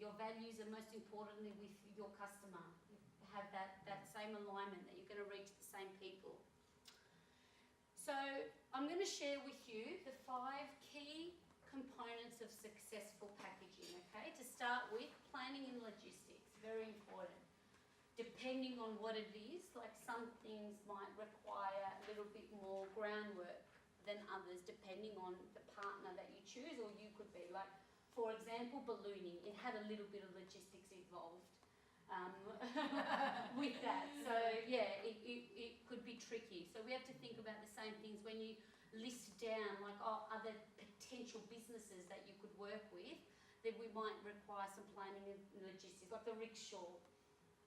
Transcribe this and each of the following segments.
your values, and most importantly with your customer. You have that same alignment, that you're going to reach the same people. So I'm going to share with you the 5 key components of successful packaging, okay? To start with, planning and logistics, very important. Depending on what it is, like some things might require a little bit more groundwork than others, depending on the partner that you choose, or you could be. Like, for example, ballooning, it had a little bit of logistics involved with that. So yeah, it could be tricky. So we have to think about the same things when you list down like other potential businesses that you could work with, that we might require some planning and logistics, like the rickshaw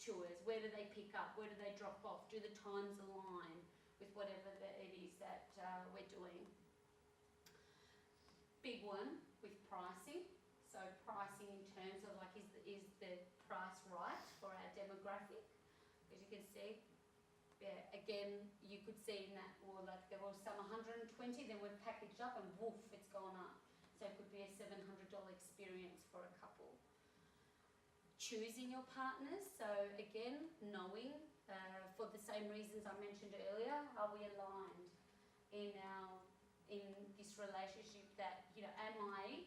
tours. Where do they pick up? Where do they drop off? Do the times align with whatever it is that we're doing? Big one with pricing. So pricing in terms of like, is the price right for our demographic? As you can see, yeah, again, you could see in that, or like there was some 120, then we're packaged up and woof, it's gone up. So it could be a $700 experience for a couple. Choosing your partners, so again, knowing, for the same reasons I mentioned earlier, are we aligned in this relationship, that, you know, am I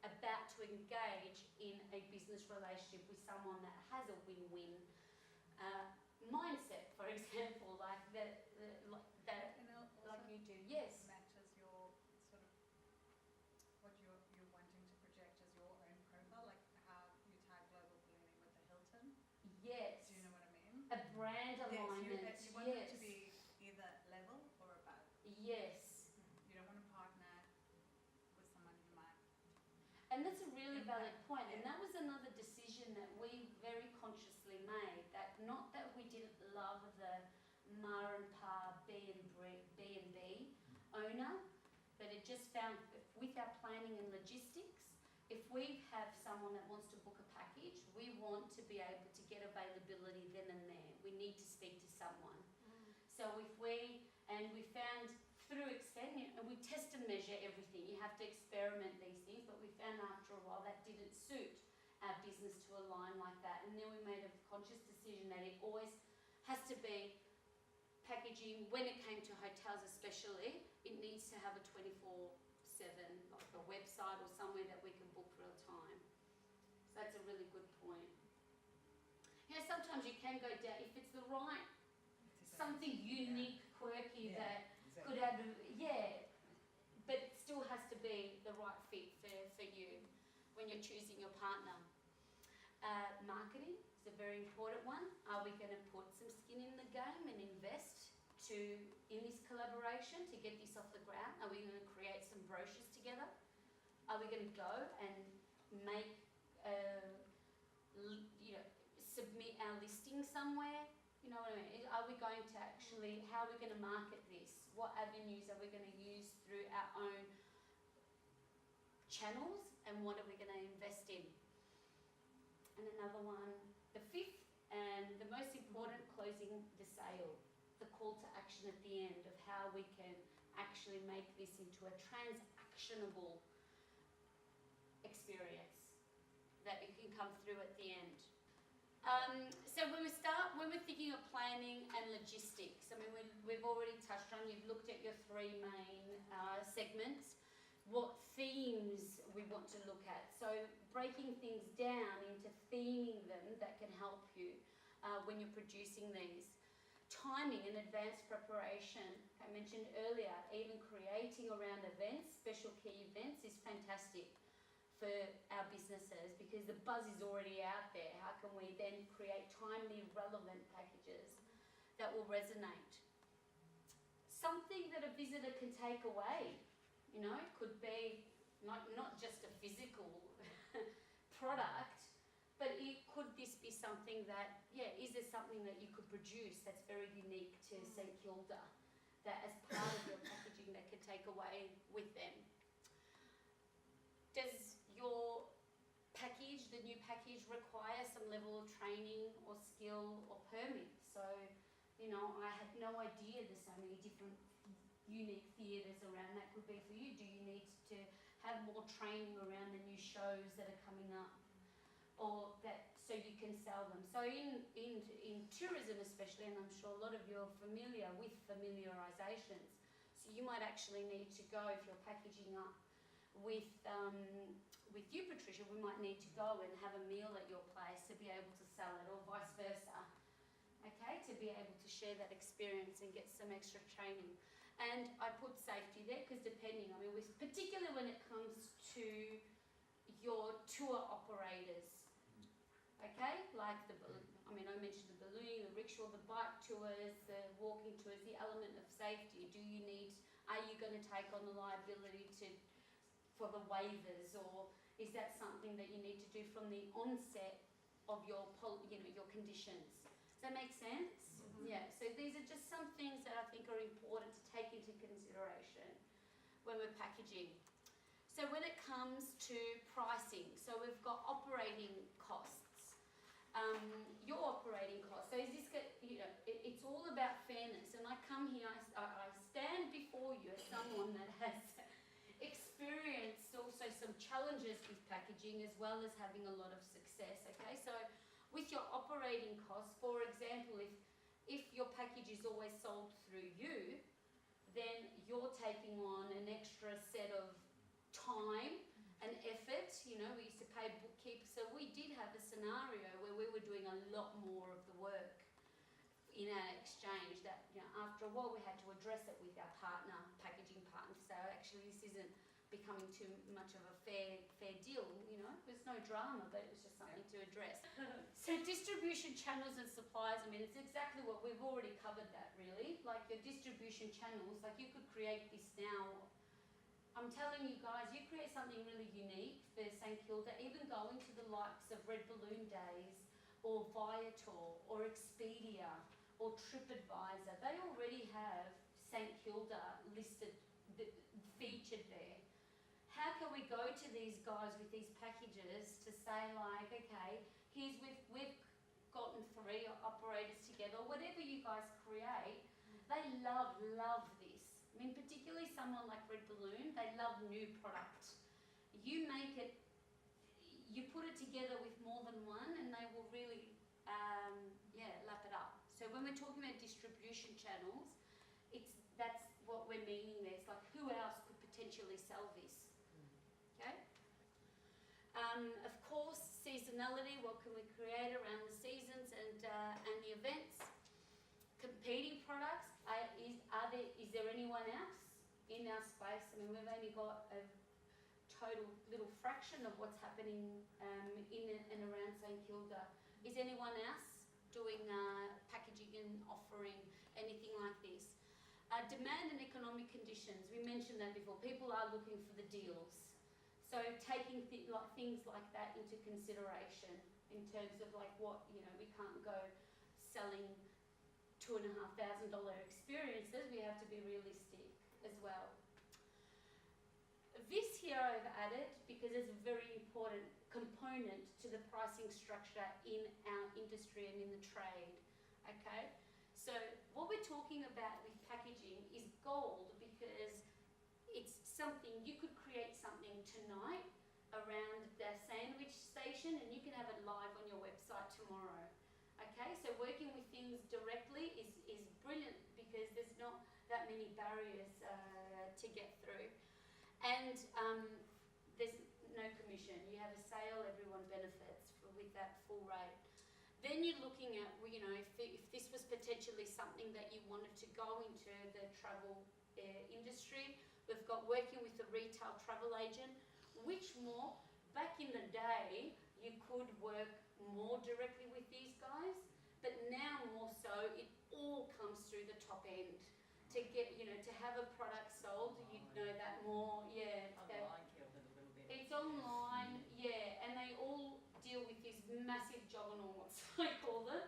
about to engage in a business relationship with someone that has a win-win mindset, for example, like that, you know, like you do. Yes. Matches your sort of what you're wanting to project as your own profile, like how you tag global ballooning with the Hilton. Yes. Do you know what I mean? A brand alignment. Yes, you want it to be either level or above. Yes. You don't want to partner with someone who might. And that's a really valid point. And that was another decision that we very consciously made. That not that we didn't love the Ma and Pa B&B owner, but it just found with our planning and logistics, if we have someone that wants to book a package, we want to be able to get availability then and there. We need to speak to someone. So if we found through extending, and we test and measure everything. You have to experiment these things, but we found after a while that didn't suit our business to align like that. And then we made a conscious decision that it always has to be packaging. When it came to hotels especially, it needs to have a 24/7, like a website or somewhere that we can book real time. So that's a really good point. You know, sometimes you can go down, if it's the right, something unique, quirky that could add, but it still has to be the right fit for you when you're choosing your partner. Marketing is a very important one. Are we going to put some skin in the game and invest in this collaboration to get this off the ground? Are we going to create some brochures together? Are we going to go and make, submit our listing somewhere? You know what I mean? Are we going to actually, how are we going to market this? What avenues are we going to use through our own channels, and what are we going to invest in? And another one, the fifth and the most important, closing the sale. The call to action at the end of how we can actually make this into a transactionable experience that it can come through at the end. So when we're thinking of planning and logistics, I mean, we've already touched on, you've looked at your 3 main segments, what themes we want to look at. So breaking things down into theming them that can help you when you're producing these. Timing and advanced preparation, I mentioned earlier, even creating around events, special key events is fantastic for our businesses, because the buzz is already out there. How can we then create timely, relevant packages that will resonate? Something that a visitor can take away, you know, it could be not just a physical product, but could this be something that, is there something that you could produce that's very unique to St Kilda, that as part of your packaging that could take away with them? Does your package, the new package, require some level of training or skill or permit? So, you know, I had no idea there's so many different unique theatres around. That could be for you. Do you need to have more training around the new shows that are coming up? or that so you can sell them. So in tourism especially, and I'm sure a lot of you are familiar with familiarisations, so you might actually need to go, if you're packaging up with you, Patricia, we might need to go and have a meal at your place to be able to sell it, or vice versa, okay, to be able to share that experience and get some extra training. And I put safety there because depending, I mean, particularly when it comes to your tour operators, okay, like I mentioned the ballooning, the rickshaw, the bike tours, the walking tours, the element of safety. Are you going to take on the liability for the waivers, or is that something that you need to do from the onset of your conditions? Does that make sense? Mm-hmm. Yeah, so these are just some things that I think are important to take into consideration when we're packaging. So when it comes to pricing, so we've got operating costs. Your operating costs. So is this, it's all about fairness. And I come here, I stand before you as someone that has experienced also some challenges with packaging as well as having a lot of success, okay? So with your operating costs, for example, if your package is always sold through you, then you're taking on an extra set of time and effort. We used to pay bookkeepers, so we did have a scenario where we were doing a lot more of the work in our exchange that, after a while we had to address it with our packaging partner, so actually this isn't becoming too much of a fair deal, there's no drama, but it was just something to address. So distribution channels and suppliers, it's exactly what we've already covered that really, like your distribution channels, like you could create this now. I'm telling you guys, you create something really unique for St Kilda, even going to the likes of Red Balloon Days or Viator or Expedia or TripAdvisor, they already have St Kilda listed, featured there. How can we go to these guys with these packages to say like, okay, we've gotten 3 operators together, whatever you guys create, they love this. Particularly someone like Red Balloon, they love new product. You put it together with more than one and they will really, lap it up. So when we're talking about distribution channels, that's what we're meaning there. It's like, who else could potentially sell this? Okay? Of course, seasonality, what can we create around the seasons and the events? Competing products, is there anyone else in our space? We've only got a total little fraction of what's happening in and around St Kilda. Is anyone else doing packaging and offering anything like this? Demand and economic conditions, we mentioned that before. People are looking for the deals. So taking things like that into consideration in terms of like what, we can't go selling $2,500 experiences, we have to be realistic as well. This here I've added because it's a very important component to the pricing structure in our industry and in the trade, okay? So what we're talking about with packaging is gold, because it's something, you could create something tonight around the sandwich station and you can have it live on your website tomorrow. Okay, so working with things directly is brilliant because there's not that many barriers to get through. And there's no commission. You have a sale, everyone benefits with that full rate. Then you're looking at, if this was potentially something that you wanted to go into the travel industry, we've got working with the retail travel agent, which more, back in the day, you could work more directly with these guys, but now more so, it all comes through the top end. To get, to have a product sold, you'd know that more, Online killed it a little bit. It's online, and they all deal with these massive juggernauts, I call them.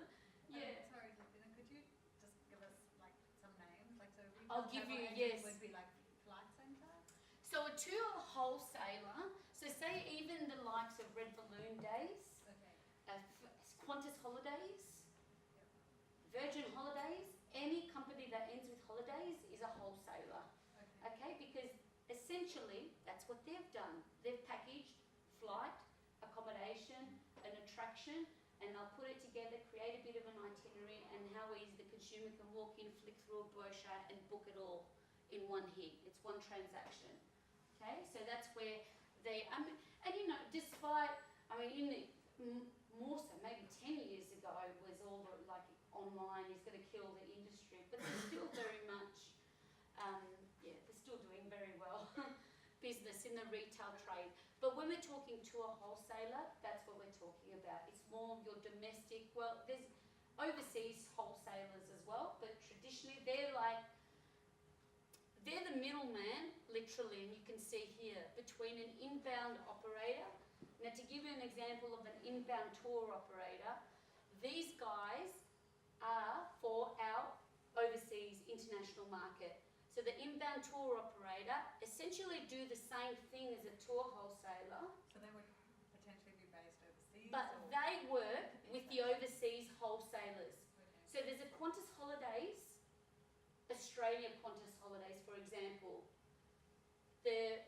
Yeah. Sorry, Davina, could you just give us like some names? Like, so I'll give you, retail yes. would be like Flight Centre? So a tour wholesaler, so say even the likes of Red Balloon Days, Okay. Qantas Holidays, Virgin Holidays, any company that ends with holidays is a wholesaler, okay? Because essentially that's what they've done. They've packaged flight, accommodation and a attraction, and they'll put it together, create a bit of an itinerary, and how easy the consumer can walk in, flick through a brochure, and book it all in one hit. It's one transaction. Okay, so that's where they, and you know, despite, I mean, in the, more so, maybe 10 years ago, it was all like online is going to kill the industry, but they're still very much, they're still doing very well business in the retail trade. But when we're talking to a wholesaler, that's what we're talking about. It's more your domestic, well, there's overseas wholesalers as well, but traditionally they're the middleman, literally, and you can see here, between an inbound operator. Now, to give you an example of an inbound tour operator, these guys are for our overseas international market. So the inbound tour operator essentially do the same thing as a tour wholesaler, So they would potentially be based overseas? but or- they work with the overseas wholesalers. Okay. So there's a Qantas Holidays, Australia Qantas Holidays, for example. The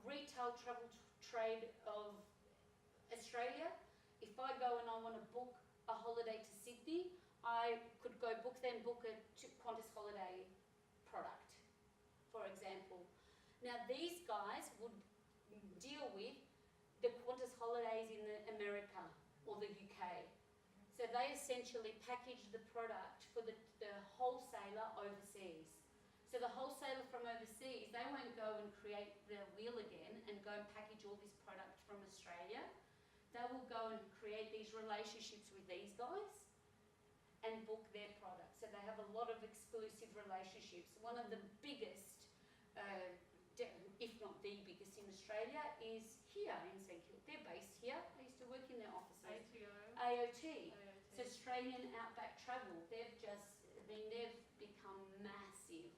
retail travel trade of Australia, if I go and I want to book a holiday to Sydney, I could go book a Qantas Holiday product, for example. Now these guys would deal with the Qantas Holidays in America or the UK. So they essentially package the product for the wholesaler overseas. So the wholesaler from overseas, they won't go and create the wheel again and go and package all this product from Australia. They will go and create these relationships with these guys and book their product. So they have a lot of exclusive relationships. One of the biggest, if not the biggest in Australia, is here in St Kilda. They're based here. I used to work in their offices. AOT. So Australian Outback Travel. They've become massive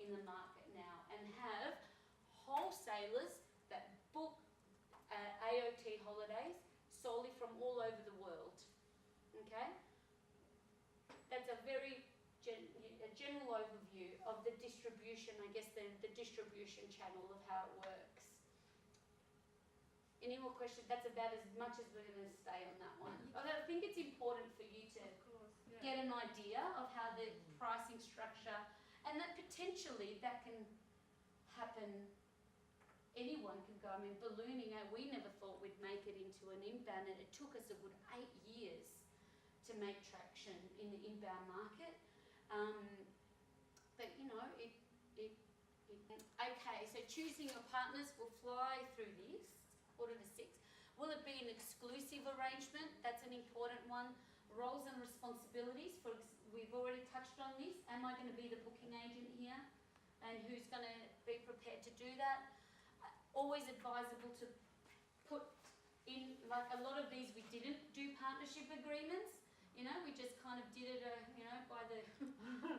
in the market now, and have wholesalers that book AOT holidays solely from all over the world. Okay? That's a very general overview of the distribution, I guess the distribution channel of how it works. Any more questions? That's about as much as we're going to stay on that one. I think it's important for you to get an idea of how the pricing structure, and that potentially that can happen. Anyone can go. I mean, ballooning out, we never thought we'd make it into an inbound, and it took us a good 8 years to make traction in the inbound market. But you know, okay, so choosing your partners, will fly through this. 5:45. Will it be an exclusive arrangement? That's an important one. Roles and responsibilities, we've already touched on this. Am I going to be the booking agent here? And who's going to be prepared to do that? Always advisable to put in, like a lot of these we didn't do partnership agreements. You know, we just kind of did it, by the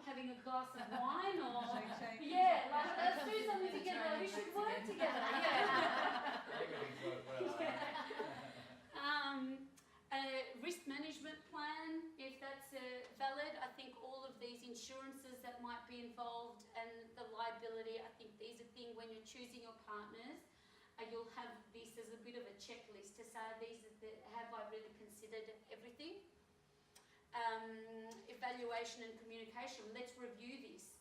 having a glass of wine or Shake. yeah, like let's do something together. We should work together. Yeah. Everything's worked well. A risk management plan, if that's valid. I think all of these insurances that might be involved and the liability, I think these are things when you're choosing your partners, you'll have this as a bit of a checklist to say, have I really considered everything? Evaluation and communication, let's review this.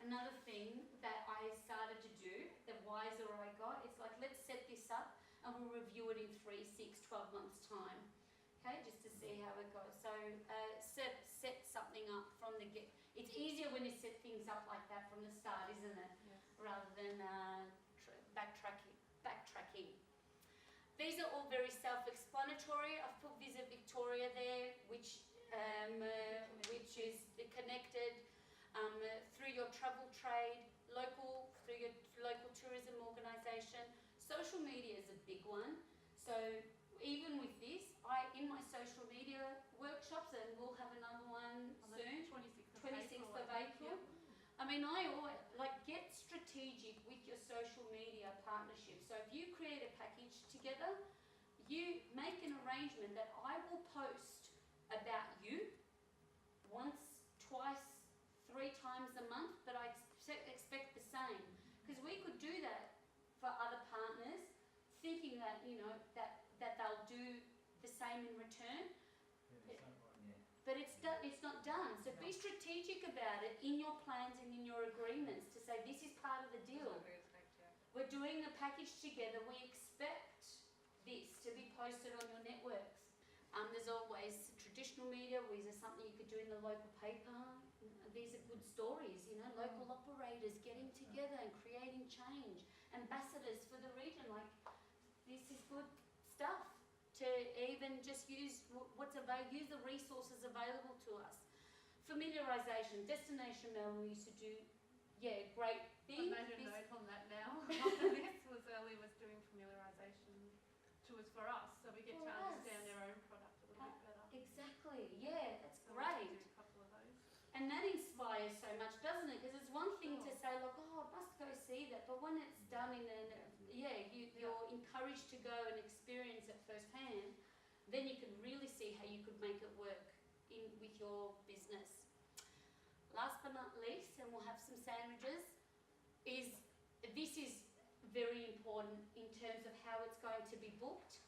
Another thing that I started to do, the wiser I got, it's like, let's set this up and we'll review it in 3, 6, 12 months time. Okay, just to see how it goes. So set something up from the get. It's easier when you set things up like that from the start, isn't it? Yes. Rather than backtracking. These are all very self-explanatory. I've put Visit Victoria there, which is connected through your travel trade, through your local tourism organisation. Social media is a big one. So even with this, in my social media workshops, and we'll have another one soon, 26th of April. I mean, I always get strategic with your social media partnership. So if you create a package together, you make an arrangement that I will post about you once, twice, 3 times a month, but I expect the same. Because we could do that for other partners, thinking that you know, that they'll do the same in return. Yeah, it's not right. But it's not done. So be strategic about it in your plans and in your agreements to say this is part of the deal. What we expect, yeah. We're doing a package together. We expect this to be posted on your networks. There's always traditional media. Is there something you could do in the local paper? These are good stories, you know, local operators getting together and creating change. Ambassadors for the region, like this is good stuff. To even just use use the resources available to us. Familiarisation, destination mail we used to do, yeah, great. I made a note on that now. After this was Ellie was doing familiarisation tours for us, so we get to For understand us. their own product a little bit better. Exactly, yeah, that's So we great. can do a couple of those. And that inspires so much, doesn't it? Because it's one thing to say, like, oh, I must go see that, but when it's done in you're encouraged to go and experience it firsthand, then you can really see how you could make it work with your business. Last but not least, and we'll have some sandwiches, this is very important in terms of how it's going to be booked.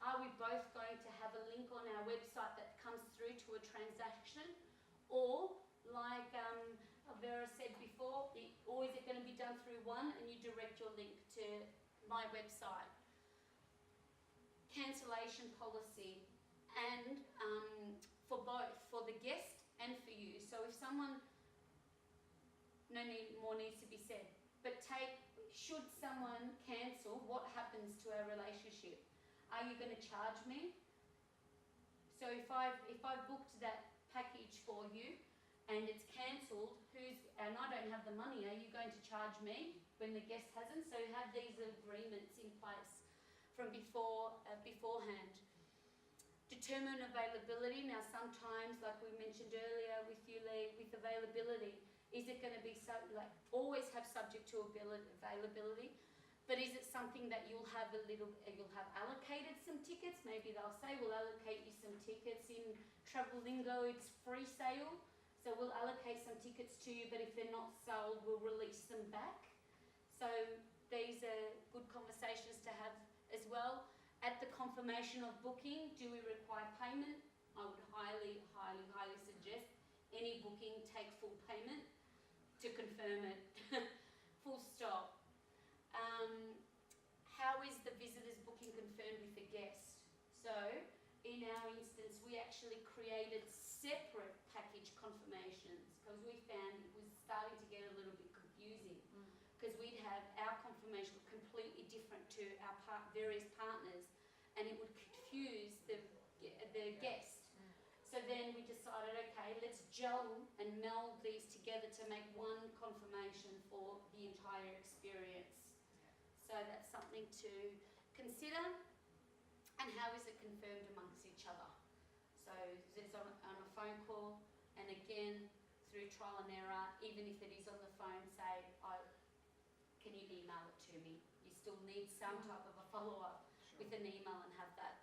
Are we both going to have a link on our website that comes through to a transaction? Or, like Vera said before, or is it going to be done through one and you direct your link to my website? Cancellation policy, and for both, for the guest and for you. So if someone, more needs to be said, but should someone cancel, what happens to our relationship? Are you going to charge me? So if I've booked that package for you and it's cancelled, and I don't have the money, are you going to charge me when the guest hasn't? So have these agreements in place from beforehand. Determine availability. Now sometimes, like we mentioned earlier with you, Lee, with availability, is it going to be always have subject to availability? But is it something that you'll have allocated some tickets? Maybe they'll say, we'll allocate you some tickets. In Travel Lingo, it's free sale. So we'll allocate some tickets to you, but if they're not sold, we'll release them back. So these are good conversations to have as well. At the confirmation of booking, do we require payment? I would highly, highly, highly suggest any booking take full payment to confirm it. Full stop. How is the visitor's booking confirmed with the guest? So, in our instance, we actually created separate package confirmations because we found it was starting to get a little bit confusing because we'd have our confirmation completely different to our various partners, and it would confuse the guest. So then we decided, okay, let's gel and meld these together to make one confirmation for the entire experience. So that's something to consider. And how is it confirmed amongst each other? So it's on a phone call, and again, through trial and error, even if it is on the phone, say, can you email it to me? You still need some type of a follow-up with an email and have that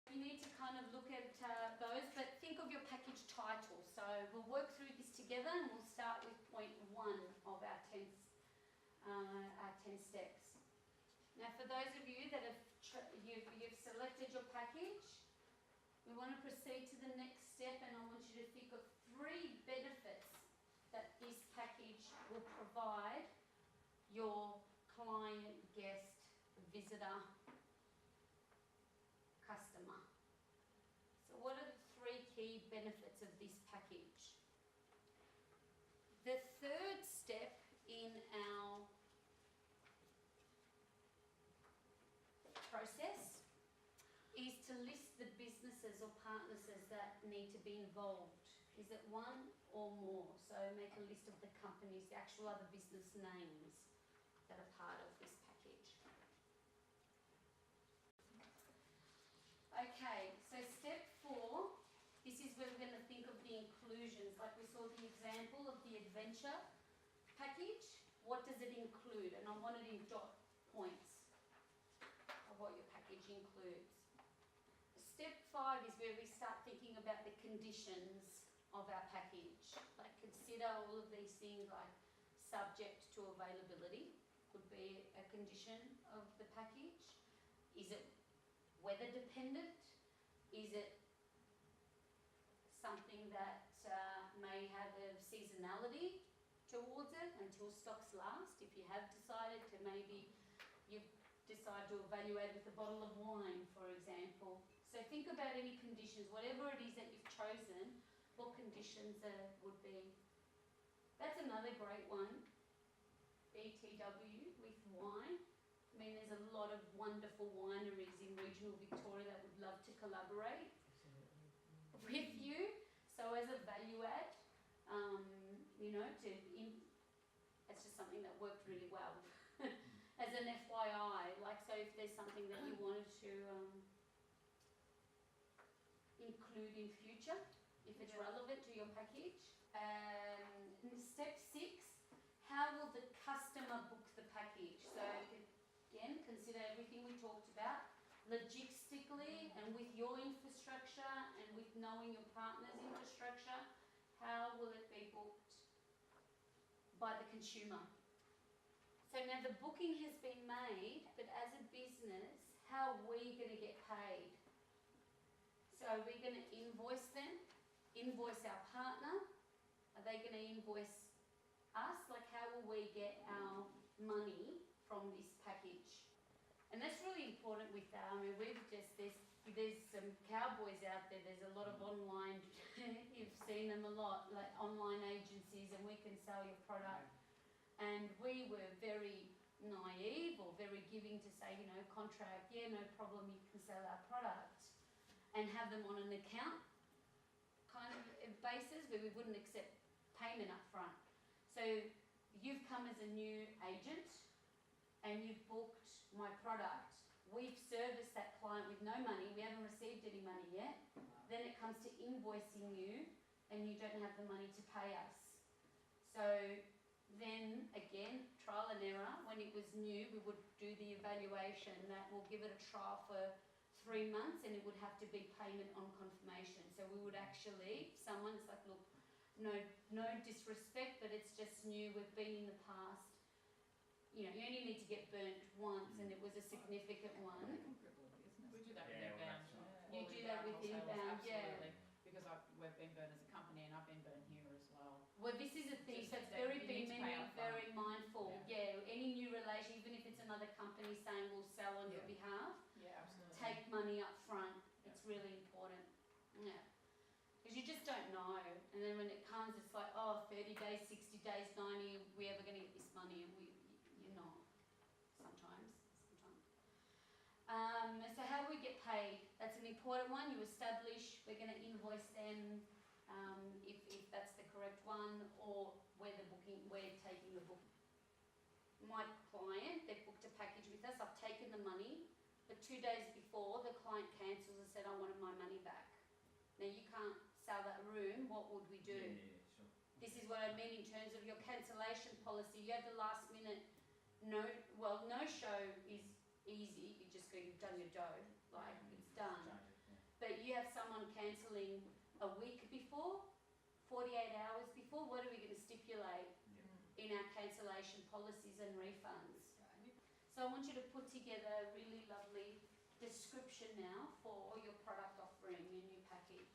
you need to kind of look at those, but think of your package title. So we'll work through this together, and we'll start with point 1 of our 10 steps. Now, for those of you that you've selected your package, we want to proceed to the next step, and I want you to think of 3 benefits that this package will provide your client, guest, visitor, customer. So what are the 3 key benefits of this package? The third step in our process is to list the businesses or partners that need to be involved. Is it 1 or more? So make a list of the companies, the actual other business names that are part of this package. Okay, so step 4, this is where we're going to think of the inclusions. Like we saw the example of the adventure package. What does it include? And I want it in dot points of what your package includes. Step 5 is where we start thinking about the conditions of our package. Like consider all of these things like subject to availability could be a condition of the package. Is it weather dependent? Is it something that may have a seasonality towards it until stocks last? If you have decided to maybe you decide to evaluate with a bottle of wine, for example. So think about any conditions, whatever it is that you've chosen, what conditions would be. That's another great one, BTW with wine. I mean, there's a lot of wonderful wineries in regional Victoria that would love to collaborate with you. So as a value add, you know, it's just something that worked really well. As an FYI, like, so if there's something that you wanted to include in future, if it's relevant to your package. Step 6, how will the customer book the package? So again, consider everything we talked about, logistically and with your infrastructure and with knowing your partner's infrastructure, how will it be booked by the consumer? So now the booking has been made, but as a business, how are we going to get paid? So are we going to invoice them? Invoice our partner? Are they going to invoice us? Like, how will we get our money from this package? And that's really important with that. I mean, there's some cowboys out there. There's a lot of online, you've seen them a lot, like online agencies, and we can sell your product. And we were very naive or very giving to say, you know, contract, yeah, no problem, you can sell our product. And have them on an account kind of basis where we wouldn't accept payment up front. So you've come as a new agent and you've booked my product. We've serviced that client with no money, we haven't received any money yet. Then it comes to invoicing you and you don't have the money to pay us. So then again, trial and error. When it was new, we would do the evaluation that will give it a trial for 3 months and it would have to be payment on confirmation. So we would actually, someone's like, look, no disrespect, but it's just new, we've been in the past. You know, you only need to get burnt once and it was a significant one. We do that with Yeah, inbound. well, You do that with inbound, yeah. Absolutely, because we've been burned as a company and I've been burned here as well. Well, this is a thing, Just so it's that very you need to pay up front. very mindful. Yeah, any new relation, even if it's another company saying we'll sell on your Yeah. behalf, Yeah, absolutely. take money up front. It's really important. Yeah. Because you just don't know. And then when it comes, it's like, oh, 30 days, 60 days, 90, we're ever going to get this money? And you're not. Sometimes. So how do we get paid? That's an important one. You establish, we're going to invoice them if that's the correct one, or we're taking the book. My client, they've booked a package with us, I've taken the money, but 2 days before, the client cancels and said, I wanted my money back. Now you can't sell that room, what would we do? Yeah, sure. This is what I mean in terms of your cancellation policy. You have the last minute no show is easy, you've done your dough, like it's done. Charge it, yeah. But you have someone cancelling a week before, 48 hours before, what are we going to stipulate in our cancellation policies and refunds? So I want you to put together a really lovely description now for your product offering, your new package.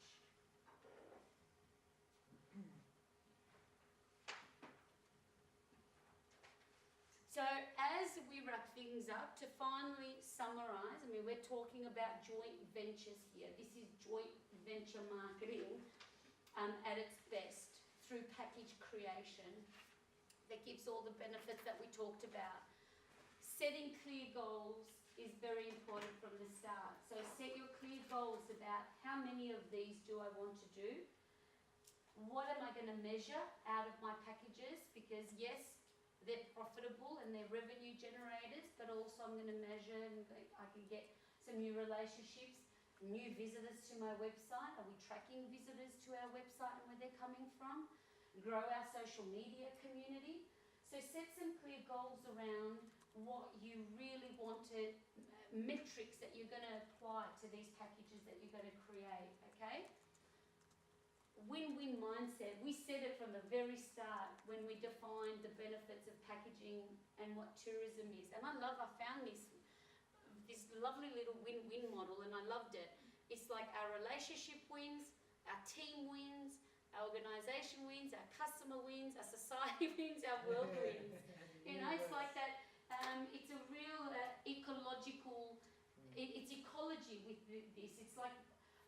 So as we wrap things up, to finally summarise, I mean, we're talking about joint ventures here. This is joint venture marketing at its best through package creation that gives all the benefits that we talked about. Setting clear goals is very important from the start. So set your clear goals about how many of these do I want to do? What am I going to measure out of my packages? Because yes, they're profitable and they're revenue generators, but also I'm going to measure and I can get some new relationships, new visitors to my website. Are we tracking visitors to our website and where they're coming from? Grow our social media community. So set some clear goals around what you really want to, metrics that you're going to apply to these packages that you're going to create, okay? win-win mindset. We said it from the very start when we defined the benefits of packaging and what tourism is. And I found this lovely little win-win model, and I loved it. It's like our relationship wins, our team wins, our organisation wins, our customer wins, our society wins, our world wins. You know, it's like that. It's a real ecological. It's ecology with this. It's like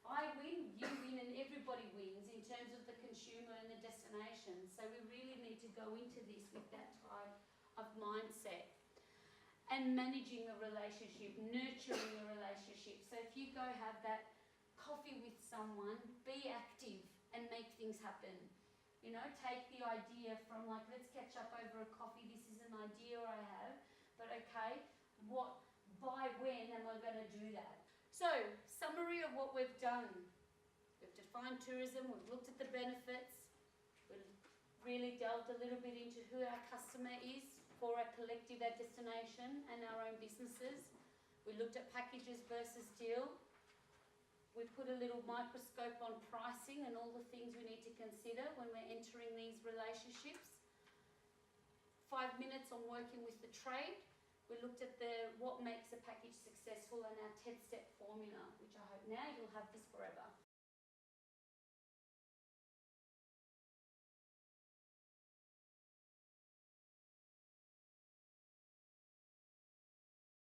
I win, you win, and everybody wins in terms of the consumer and the destination. So we really need to go into this with that type of mindset. And managing the relationship, nurturing the relationship. So if you go have that coffee with someone, be active and make things happen. You know, take the idea from like, let's catch up over a coffee, this is an idea I have, but okay, by when am I going to do that? So, summary of what we've done. We've defined tourism, we've looked at the benefits, we've really delved a little bit into who our customer is for our collective, our destination and our own businesses. We looked at packages versus deal. We put a little microscope on pricing and all the things we need to consider when we're entering these relationships. 5 minutes on working with the trade. We looked at what makes a package successful and our 10-step formula, which I hope now you'll have this forever.